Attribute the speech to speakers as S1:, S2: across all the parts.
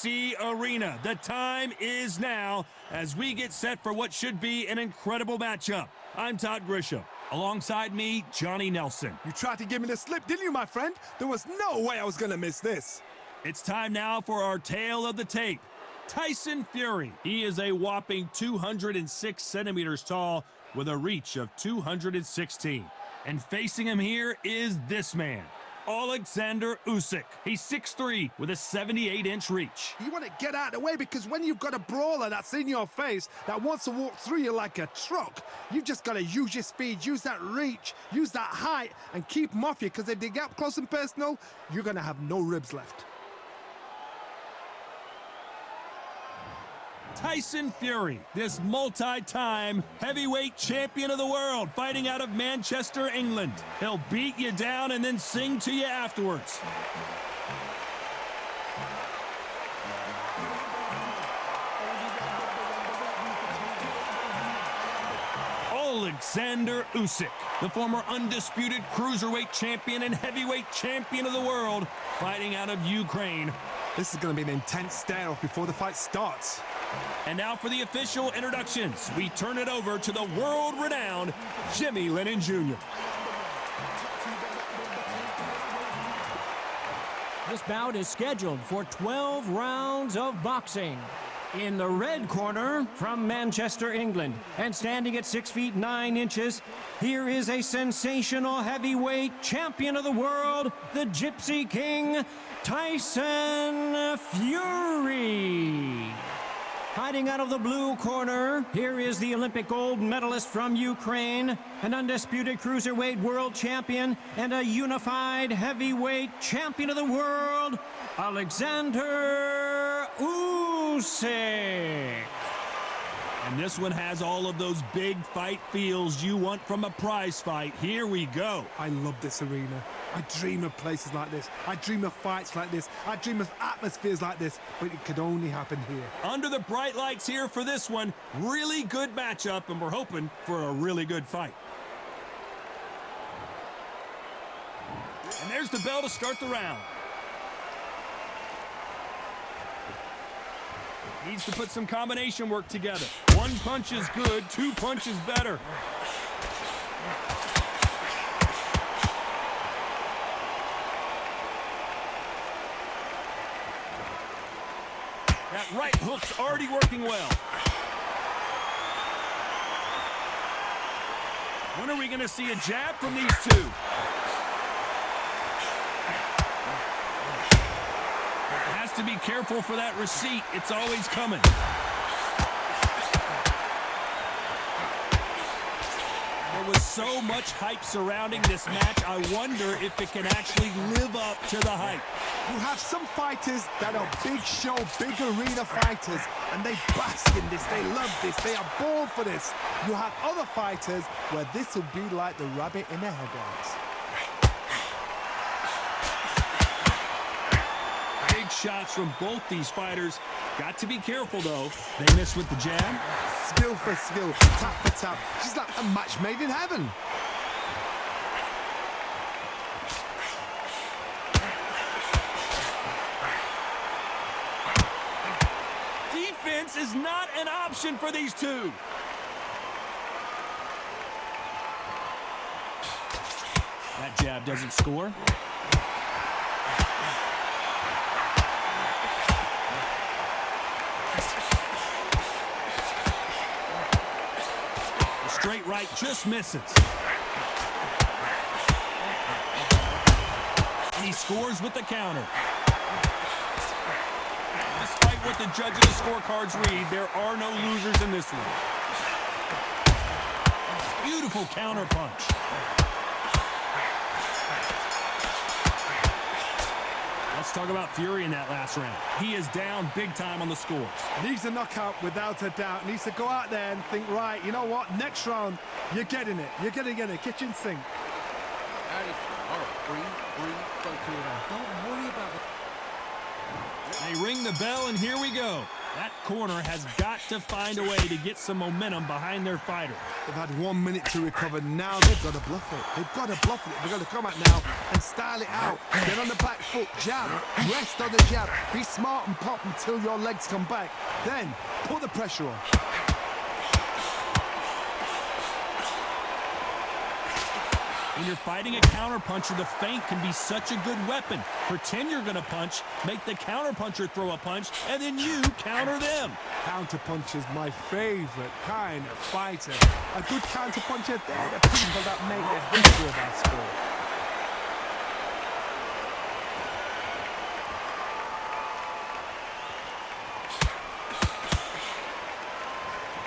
S1: UFC arena. The time is now as we get set for what should be an incredible matchup. I'm Todd Grisham. Alongside me, Johnny Nelson.
S2: You tried to give me the slip, didn't you, my friend? There was no way I was going to miss this.
S1: It's time now for our tale of the tape. Tyson Fury. He is a whopping 206 centimeters tall with a reach of 216. And facing him here is this man, Oleksandr Usyk. He's 6'3" with a 78-inch reach.
S2: You want to get out of the way because when you've got a brawler that's in your face that wants to walk through you like a truck, you've just got to use your speed, use that reach, use that height, and keep them off you, because if they get up close and personal, you're going to have no ribs left.
S1: Tyson Fury, this multi-time heavyweight champion of the world, fighting out of Manchester, England. He'll beat you down and then sing to you afterwards. Oleksandr Usyk, the former undisputed cruiserweight champion and heavyweight champion of the world, fighting out of Ukraine.
S2: This is going to be an intense stare-off before the fight starts.
S1: And now for the official introductions. We turn it over to the world-renowned Jimmy Lennon Jr.
S3: This bout is scheduled for 12 rounds of boxing. In the red corner, from Manchester, England, and standing at 6 feet 9 inches, here is a sensational heavyweight champion of the world, the Gypsy King, Tyson Fury. Fighting out of the blue corner, here is the Olympic gold medalist from Ukraine, an undisputed cruiserweight world champion, and a unified heavyweight champion of the world, Oleksandr Usyk.
S1: And this one has all of those big fight feels you want from a prize fight. Here we go.
S2: I love this arena. I dream of places like this. I dream of fights like this. I dream of atmospheres like this, but it could only happen here.
S1: Under the bright lights here for this one. Really good matchup, and we're hoping for a really good fight. And there's the bell to start the round. Needs to put some combination work together. One punch is good, 2 punches better. That right hook's already working well. When are we going to see a jab from these two? Has to be careful for that receipt. It's always coming. There was so much hype surrounding this match. I wonder if it can actually live up to the hype.
S2: You have some fighters that are big show, big arena fighters, and they bask in this, they love this, they are born for this. You have other fighters where this will be like the rabbit in the headlights.
S1: Big shots from both these fighters. Got to be careful, though. They miss with the jab.
S2: Skill for skill, tap for tap. She's like a match made in heaven.
S1: Defense is not an option for these two. That jab doesn't score. The straight right just misses. And he scores with the counter. Despite what the judges' scorecards read, there are no losers in this one. Beautiful counter punch. Let's talk about Fury in that last round. He is down big time on the scores.
S2: Needs a knockout without a doubt. Needs to go out there and think, right, you know what? Next round, you're getting it. You're going to get it. Kitchen sink.
S4: That is free,
S3: Don't worry about it.
S1: They ring the bell, and here we go. That corner has got to find a way to get some momentum behind their fighter.
S2: They've had 1 minute to recover. Now they've got to bluff it. They've got to bluff it. They've got to come out now and style it out. Get on the back foot, jab, rest on the jab. Be smart and pop until your legs come back. Then put the pressure on.
S1: When you're fighting a counterpuncher, the feint can be such a good weapon. Pretend you're going to punch, make the counterpuncher throw a punch, and then you counter them.
S2: Counterpunch is my favorite kind of fighter. A good counterpuncher, they're the people that make the history of our sport.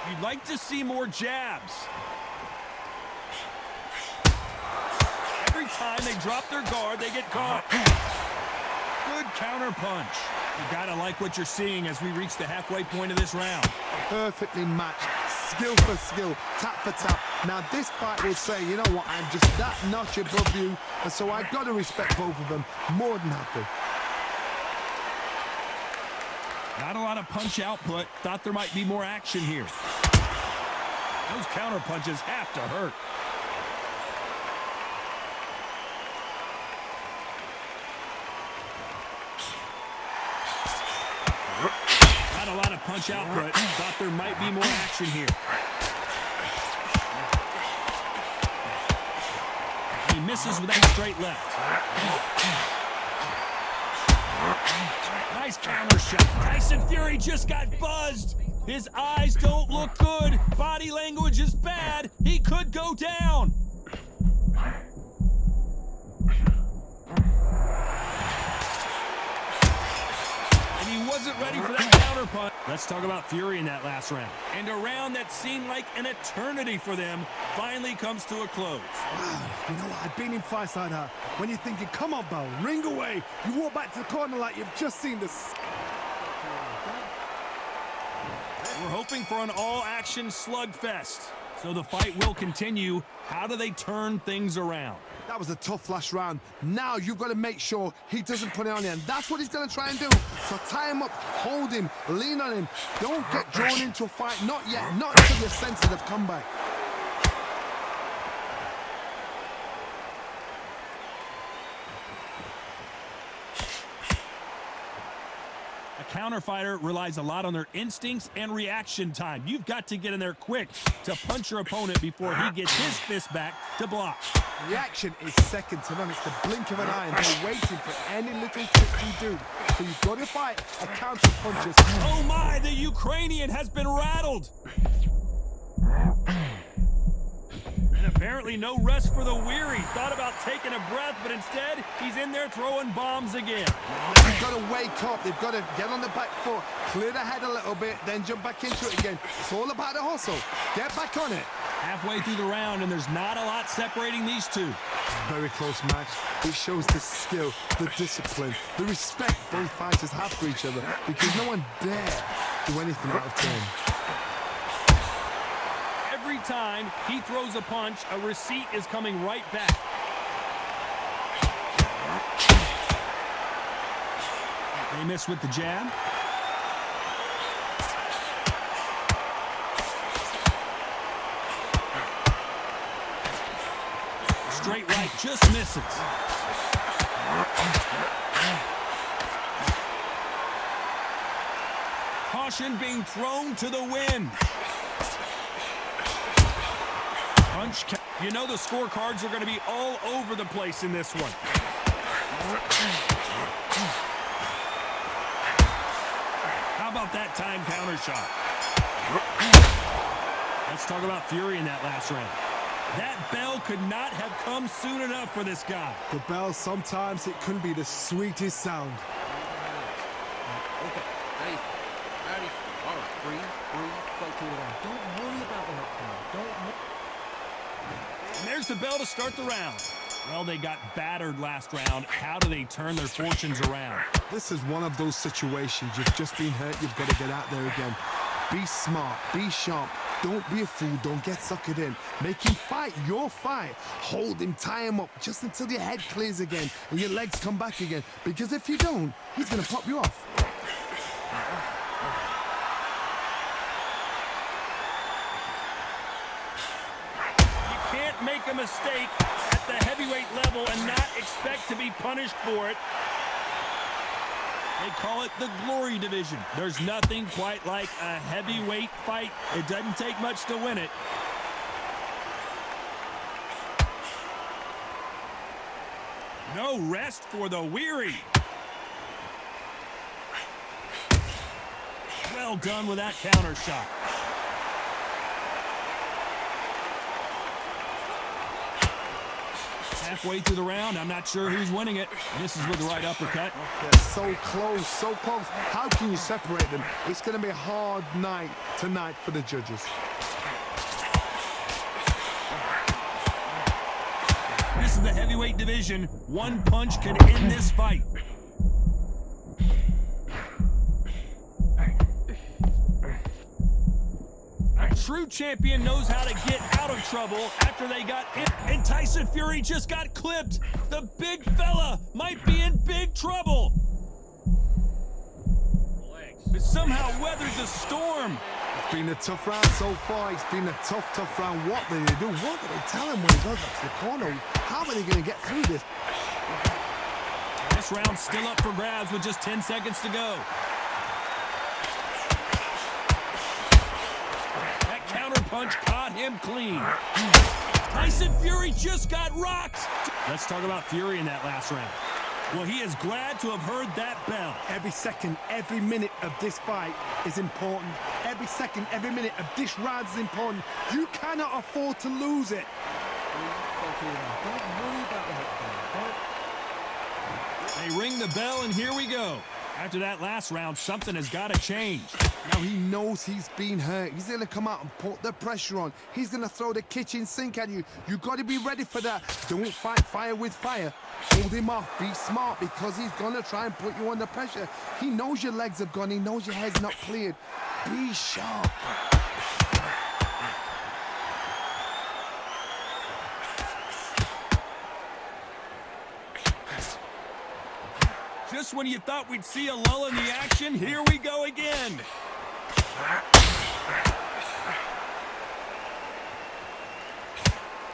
S1: You'd like to see more jabs. Every time they drop their guard, they get caught. Good counter punch. You gotta like what you're seeing as we reach the halfway point of this round.
S2: Perfectly matched, skill for skill, tap for tap. Now this fight will say, you know what, I'm just that notch above you, and so I've got to respect both of them more than happy.
S1: Not a lot of punch output. Thought there might be more action here. Those counter punches have to hurt. Not a lot of punch output. Thought there might be more action here. He misses with that straight left. Nice counter shot. Tyson Fury just got buzzed. His eyes don't look good. Body language is bad. He could go down. And he wasn't ready for that counter punch. Let's talk about Fury in that last round. And a round that seemed like an eternity for them finally comes to a close.
S2: Wow, you know what? I've been in fights like that. When you're thinking, come on, Bell, ring away. You walk back to the corner like you've just seen this.
S1: We're hoping for an all-action slugfest. So the fight will continue. How do they turn things around?
S2: That was a tough last round. Now you've got to make sure he doesn't put it on you, and that's what he's going to try and do. So tie him up, hold him, lean on him. Don't get drawn into a fight. Not yet. Not until your senses have come back.
S1: A counter fighter relies a lot on their instincts and reaction time. You've got to get in there quick to punch your opponent before he gets his fist back to block.
S2: Reaction is second to none. It's the blink of an eye, and they're waiting for any little trick you do. So you've got to fight a counter puncher.
S1: Oh my, the Ukrainian has been rattled. And apparently no rest for the weary. Thought about taking a breath, but instead he's in there throwing bombs again.
S2: They've got to wake up. They've got to get on the back foot, clear the head a little bit, then jump back into it again. It's all about the hustle. Get back on it.
S1: Halfway through the round, and there's not a lot separating these two.
S2: Very close match. It shows the skill, the discipline, the respect both fighters have for each other, because no one dare do anything out of turn.
S1: Every time he throws a punch, a receipt is coming right back. They miss with the jab. Straight right just misses. Caution being thrown to the wind. Punch. You know the scorecards are going to be all over the place in this one. How about that time counter shot? Let's talk about Fury in that last round. That bell could not have come soon enough for this guy.
S2: The bell, sometimes it can be the sweetest sound.
S4: Okay, how do you feel? All right, breathe, focus it on. Don't worry about the knockdown.
S1: And there's the bell to start the round. Well, they got battered last round. How do they turn their fortunes around?
S2: This is one of those situations. You've just been hurt. You've got to get out there again. Be smart. Be sharp. Don't be a fool. Don't get suckered in. Make him fight your fight. Hold him, tie him up just until your head clears again and your legs come back again. Because if you don't, he's going to pop you off.
S1: can't make a mistake at the heavyweight level and not expect to be punished for it. They call it the glory division. There's nothing quite like a heavyweight fight. It doesn't take much to win it. No rest for the weary. Well done with that counter shot. Halfway through the round, I'm not sure who's winning it. Misses with the right uppercut.
S2: They're so close, so close. How can you separate them? It's going to be a hard night tonight for the judges.
S1: This is the heavyweight division. One punch could end this fight. A true champion knows how to get out of trouble after they got in. And Tyson Fury just got clipped. The big fella might be in big trouble. But somehow weathered the storm.
S2: It's been a tough round so far. It's been a tough round. What do they do? What do they tell him when he goes up to the corner? How are they going to get through this?
S1: This round's still up for grabs with just 10 seconds to go. That counter punch caught him clean. Tyson Fury just got rocked. Let's talk about Fury in that last round. Well, he is glad to have heard that bell.
S2: Every second, every minute of this fight is important. Every second, every minute of this round is important. You cannot afford to lose it.
S1: They ring the bell, and here we go. After that last round, something has got to change.
S2: Now he knows he's been hurt. He's going to come out and put the pressure on. He's going to throw the kitchen sink at you. You got to be ready for that. Don't fight fire with fire. Hold him off. Be smart because he's going to try and put you under pressure. He knows your legs have gone. He knows your head's not cleared. Be sharp.
S1: Just when you thought we'd see a lull in the action, here we go again.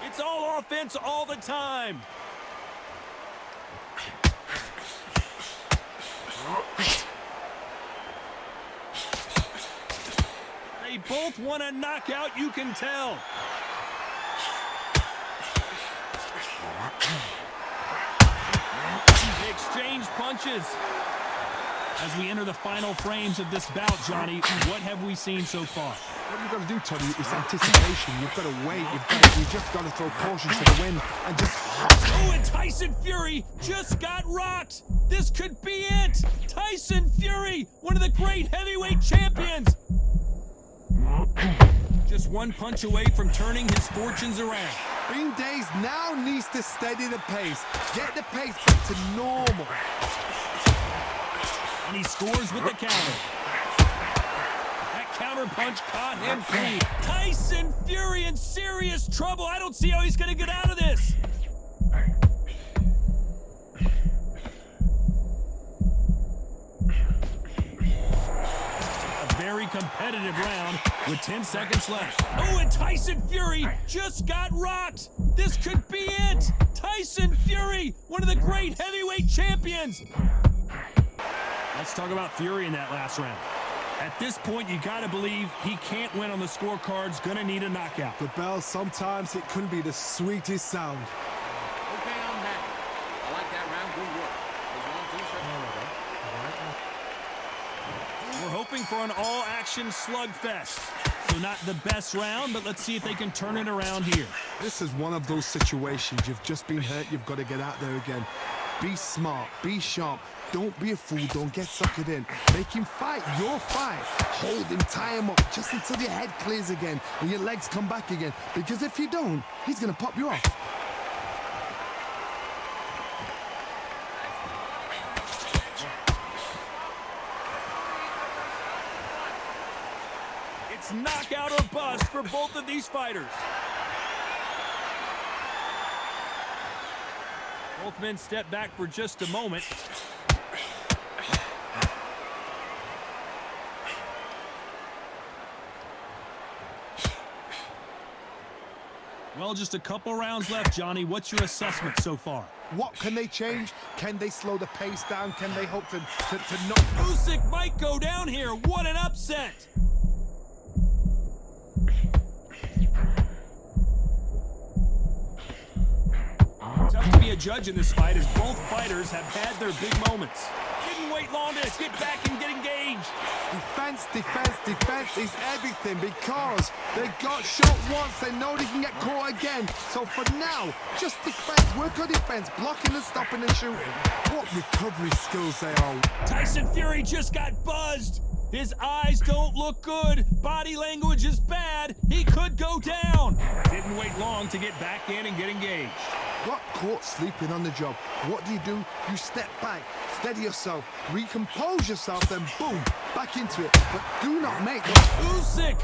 S1: It's all offense all the time. They both want a knockout, you can tell. They exchange punches. As we enter the final frames of this bout, Johnny, what have we seen so far?
S2: What you've got to do, Toddy, is anticipation. You've got to wait. You just got to throw caution to the wind and just...
S1: Oh, and Tyson Fury just got rocked. This could be it. Tyson Fury, one of the great heavyweight champions. Just one punch away from turning his fortunes around.
S2: Bean Days now needs to steady the pace. Get the pace back to normal.
S1: And he scores with the counter. That counter punch caught him clean. Tyson Fury in serious trouble. I don't see how he's going to get out of this. A very competitive round with 10 seconds left. Oh, and Tyson Fury just got rocked. This could be it. Tyson Fury, one of the great heavyweight champions. Let's talk about Fury in that last round. At this point, you got to believe he can't win on the scorecards. Gonna need a knockout.
S2: The bell, sometimes it can be the sweetest sound.
S4: Okay, I'm happy. I like that round. Good work.
S1: We're hoping for an all-action slugfest. So not the best round, but let's see if they can turn it around here.
S2: This is one of those situations. You've just been hurt. You've got to get out there again. Be smart. Be sharp. Don't be a fool. Don't get suckered in. Make him fight your fight. Hold him, tie him up just until your head clears again and your legs come back again. Because if you don't, he's going to pop you off.
S1: It's knockout or bust for both of these fighters. Both men step back for just a moment. Well, just a couple rounds left, Johnny. What's your assessment so far?
S2: What can they change? Can they slow the pace down? Can they hope to knock?
S1: Usyk might go down here. What an upset! Tough to be a judge in this fight as both fighters have had their big moments. Didn't wait long to get back and get engaged.
S2: Defense, defense, defense is everything because they got shot once. They know they can get caught again. So for now, just defense, work on defense, blocking and stopping and shooting. What recovery skills they are.
S1: Tyson Fury just got buzzed. His eyes don't look good. Body language is bad. He could go down. Didn't wait long to get back in and get engaged.
S2: Got caught sleeping on the job. What do? You step back, steady yourself, recompose yourself, then boom, back into it. But do not make it.
S1: Usyk!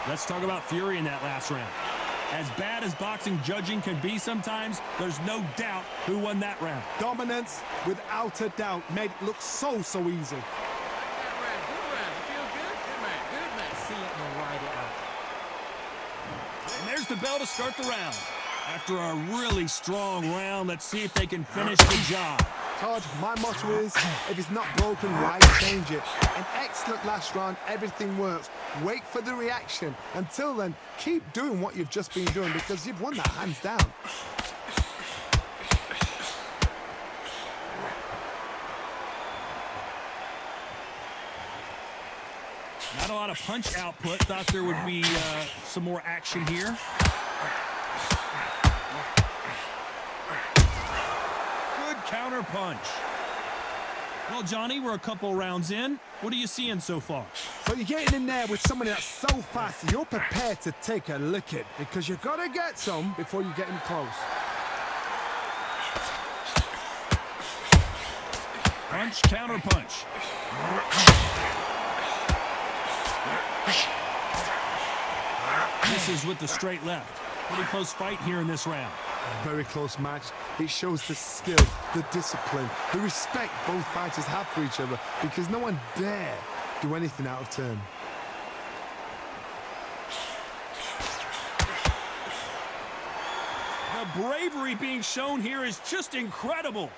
S1: Let's talk about Fury in that last round. As bad as boxing judging can be sometimes, there's no doubt who won that round.
S2: Dominance, without a doubt, made it look so easy.
S4: Good round. You feel good? Good man. See it and ride it out.
S1: And there's the bell to start the round. After a really strong round, let's see if they can finish the job.
S2: Todd, my motto is, if it's not broken, why change it? An excellent last round, everything works. Wait for the reaction. Until then, keep doing what you've just been doing because you've won that hands down.
S1: Not a lot of punch output. Thought there would be some more action here. Counter punch. Well, Johnny, we're a couple rounds in. What are you seeing so far?
S2: So you're getting in there with somebody that's so fast, you're prepared to take a licking because you've got to get some before you get in close.
S1: Punch, counter punch. This is with the straight left. Pretty close fight here in this round.
S2: Very close match. It shows the skill, the discipline, the respect both fighters have for each other because no one dare do anything out of turn.
S1: The bravery being shown here is just incredible.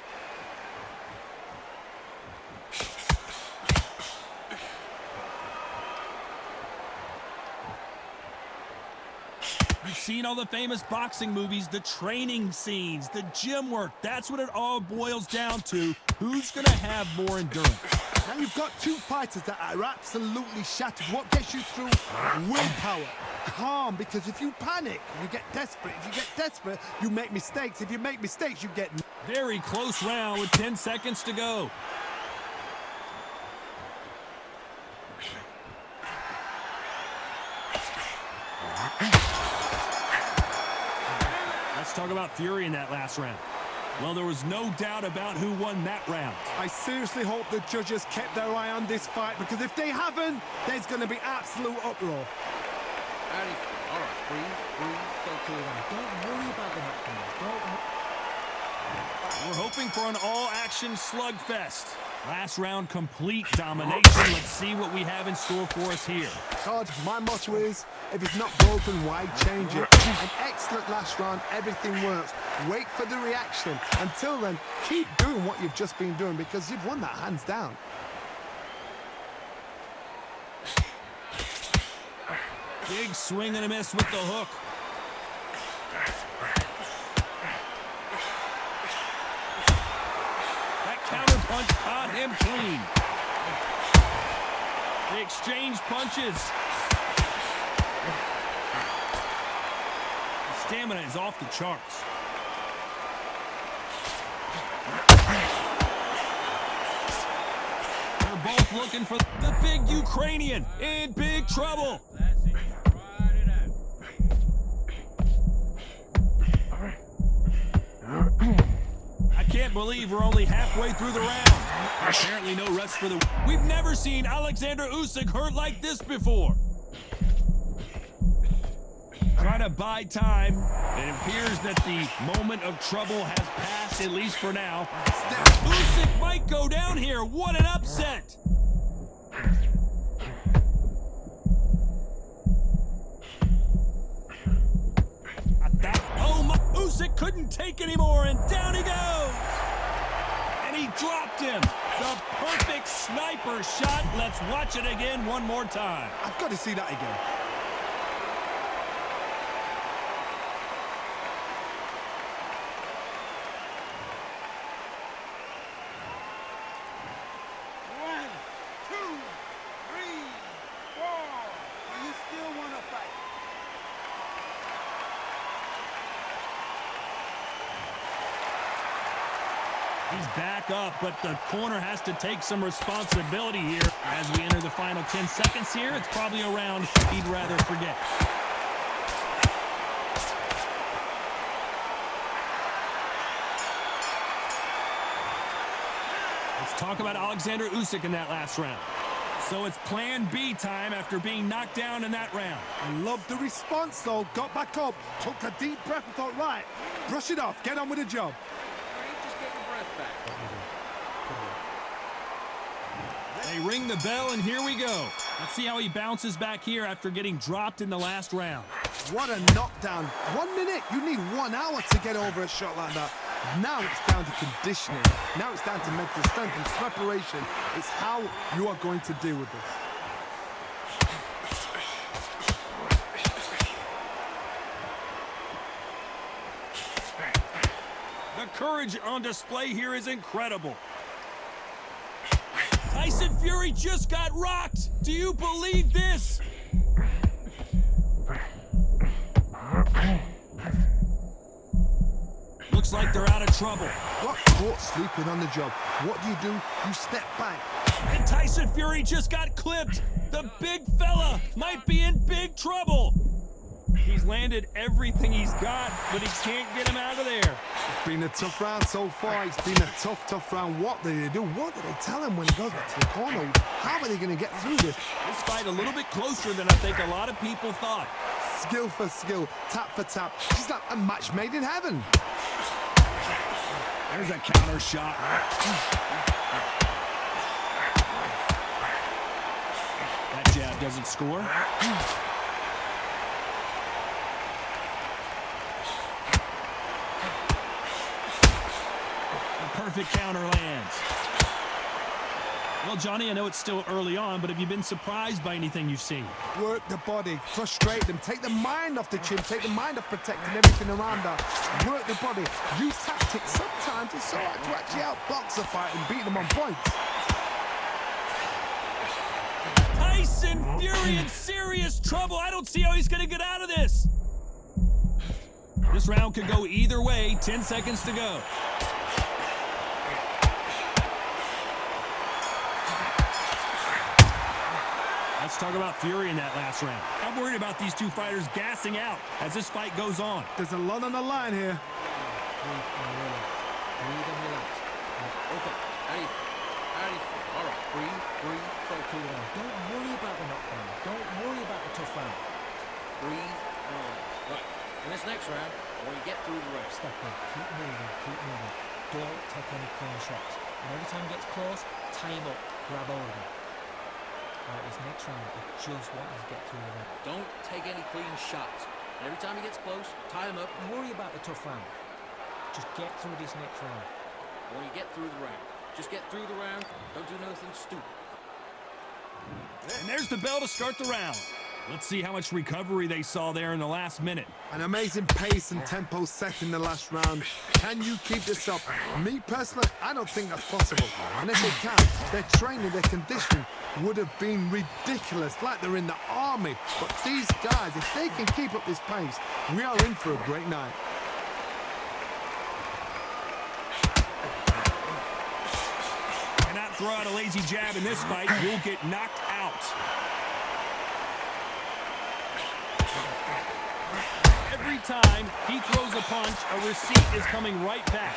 S1: You've seen all the famous boxing movies, the training scenes, the gym work. That's what it all boils down to. Who's going to have more endurance?
S2: Now you've got two fighters that are absolutely shattered. What gets you through? Willpower. Calm, because if you panic, you get desperate. If you get desperate, you make mistakes. If you make mistakes, you get...
S1: Very close round with 10 seconds to go. Let's talk about Fury in that last round. Well, there was no doubt about who won that round.
S2: I seriously hope the judges kept their eye on this fight because if they haven't, there's going to be absolute uproar.
S4: How do you feel? All right, breathe, focus it out. Don't worry about the knockdown.
S1: We're hoping for an all-action slugfest. Last round, complete domination. Let's see what we have in store for us here.
S2: Todd, my motto is, if it's not broken, why change it? An excellent last round, everything works. Wait for the reaction. Until then, keep doing what you've just been doing because you've won that hands down.
S1: Big swing and a miss with the hook. Counter punch caught him clean. They exchange punches. The stamina is off the charts. They're both looking for the big Ukrainian in big trouble. Can't believe we're only halfway through the round. Apparently no rest for the... We've never seen Oleksandr Usyk hurt like this before. Trying to buy time. It appears that the moment of trouble has passed, at least for now. Usyk might go down here. What an upset! Oh, my, Usyk couldn't take anymore, and down he goes! And he dropped him. The perfect sniper shot. Let's watch it again one more time.
S2: I've got to see that again.
S1: He's back up, but the corner has to take some responsibility here. As we enter the final 10 seconds here, it's probably a round he'd rather forget. Let's talk about Oleksandr Usyk in that last round. So it's plan B time after being knocked down in that round.
S2: I love the response, though. Got back up, took a deep breath and thought, right, brush it off, get on with the job.
S1: They ring the bell, and here we go. Let's see how he bounces back here after getting dropped in the last round.
S2: What a knockdown. 1 minute, you need 1 hour to get over a shot like that. Now it's down to conditioning. Now it's down to mental strength and preparation. It's how you are going to deal with this.
S1: The courage on display here is incredible. Tyson Fury just got rocked. Do you believe this? Looks like they're out of trouble.
S2: Got caught sleeping on the job. What do? You step back.
S1: And Tyson Fury just got clipped. The big fella might be in big trouble. He's landed everything he's got, but he can't get him out of there.
S2: It's been a tough round so far. It's been a tough round. What did they do? What did they tell him when he goes back to the corner? How are they going to get through this?
S1: This fight a little bit closer than I think a lot of people thought.
S2: Skill for skill, tap for tap. She's like a match made in heaven.
S1: There's a counter shot. That jab doesn't score. Perfect counter lands. Well, Johnny, I know it's still early on, but have you been surprised by anything you've seen?
S2: Work the body, frustrate them, take the mind off the chin, take the mind off protecting everything around her. Work the body, use tactics. Sometimes it's so hard to actually outbox a fight and beat them on points.
S1: Tyson Fury in serious trouble. I don't see how he's going to get out of this. This round could go either way. 10 seconds to go. Let's talk about Fury in that last round. I'm worried about these two fighters gassing out as this fight goes on.
S2: There's a lot on the line here.
S4: Breathe and relax. Okay, how do you feel? All right, breathe, focus. Don't worry about the knockdown. Don't worry about the tough round. Breathe and relax. Right, in this next round, when you get through the round, step in, keep moving. Don't take any clean shots. And every time he gets close, tie him up, grab hold of him. Right, this next round, I just want you to get through the round. Don't take any clean shots. And every time he gets close, tie him up. Don't worry about the tough round. Just get through this next round. And when you get through the round, just get through the round. Don't do nothing stupid.
S1: And there's the bell to start the round. Let's see how much recovery they saw there in the last minute.
S2: An amazing pace and tempo set in the last round. Can you keep this up? Me personally, I don't think that's possible. And if they can, their training, their conditioning would have been ridiculous, like they're in the army. But these guys, if they can keep up this pace, we are in for a great night.
S1: Cannot throw out a lazy jab in this fight. You'll get knocked out. Every time he throws a punch, a receipt is coming right back.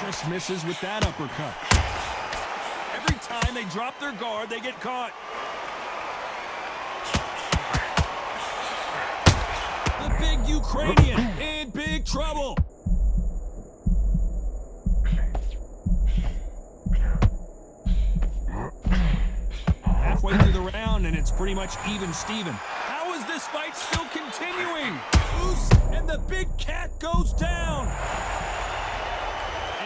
S1: Just misses with that uppercut. Every time they drop their guard, they get caught. big Ukrainian in big trouble. Halfway through the round, and it's pretty much even Steven. How is this fight still continuing? Usyk, and the big cat goes down.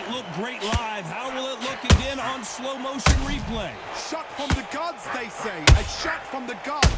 S1: It looked great live. How will it look again on slow motion replay?
S2: Shot from the gods, they say. A shot from the gods.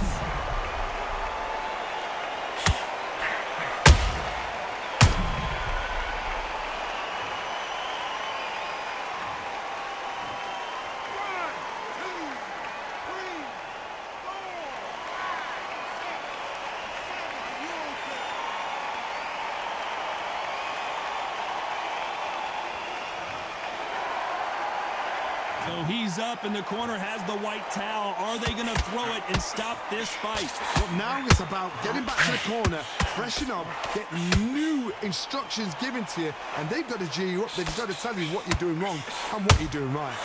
S1: So he's up in the corner, has the white towel. Are they going to throw it and stop this fight?
S2: But now it's about getting back to the corner, freshen up, get new instructions given to you, and they've got to G you up. They've got to tell you what you're doing wrong and what you're doing right.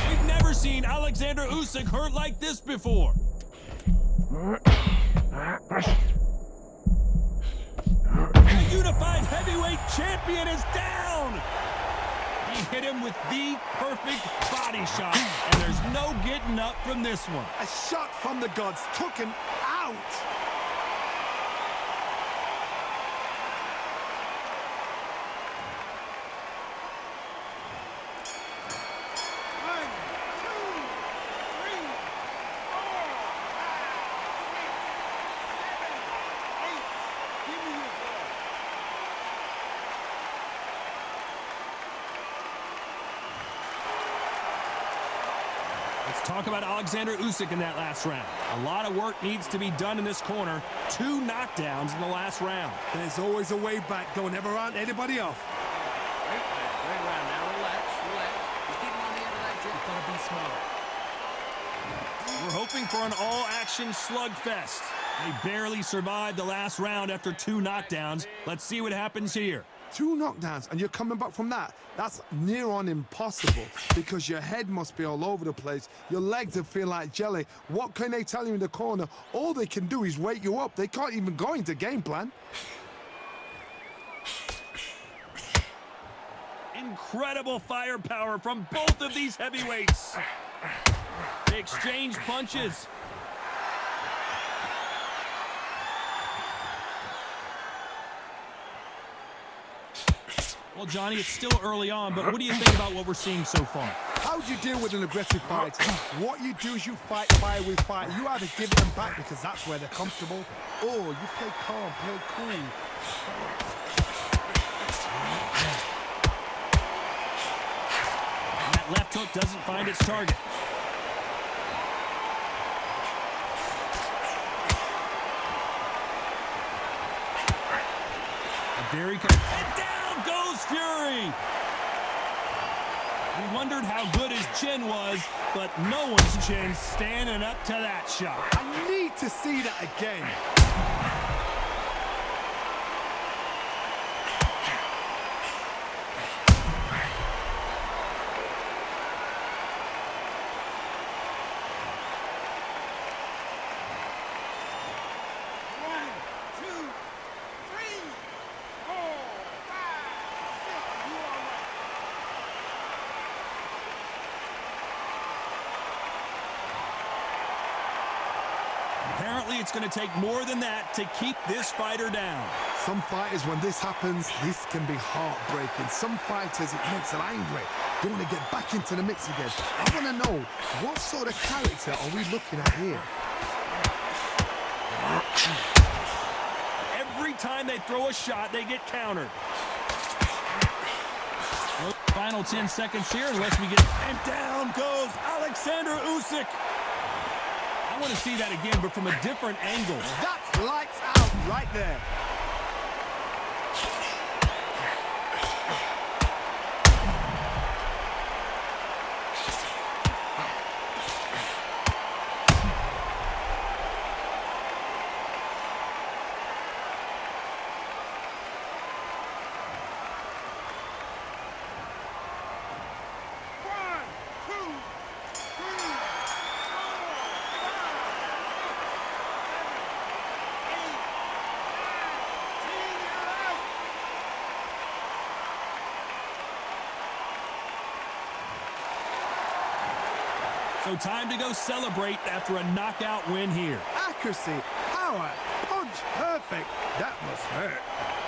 S1: We've never seen Oleksandr Usyk hurt like this before. The unified heavyweight champion is down. He hit him with the perfect body shot, and there's no getting up from this one.
S2: A shot from the gods took him out.
S1: Let's talk about Oleksandr Usyk in that last round. A lot of work needs to be done in this corner. 2 knockdowns in the last round.
S2: There's always a way back. Don't ever round anybody off.
S4: Great round now. Relax. You're getting on the end of that jet. You've got to be smart.
S1: We're hoping for an all-action slugfest. They barely survived the last round after 2 knockdowns. Let's see what happens here.
S2: 2 knockdowns and you're coming back from that. That's near on impossible because your head must be all over the place. Your legs will feel like jelly. What can they tell you in the corner? All they can do is wake you up. They can't even go into game plan.
S1: Incredible firepower from both of these heavyweights. They exchange punches. Well, Johnny, it's still early on, but what do you think about what we're seeing so far?
S2: How do you deal with an aggressive fighter? What you do is you fight fire with fire. You either give them back because that's where they're comfortable, or you play calm, play cool.
S1: And that left hook doesn't find its target. There he comes. And down goes Fury. We wondered how good his chin was, but no one's chin standing up to that shot.
S2: I need to see that again.
S1: Apparently, it's going to take more than that to keep this fighter down.
S2: Some fighters, when this happens, this can be heartbreaking. Some fighters, it makes them angry. They want to get back into the mix again. I want to know, what sort of character are we looking at here?
S1: Every time they throw a shot, they get countered. Well, final 10 seconds here, unless we get... And down goes Oleksandr Usyk. I want to see that again, but from a different angle.
S2: That's lights out right there.
S1: So time to go celebrate after a knockout win here.
S2: Accuracy, power, punch, perfect. That must hurt.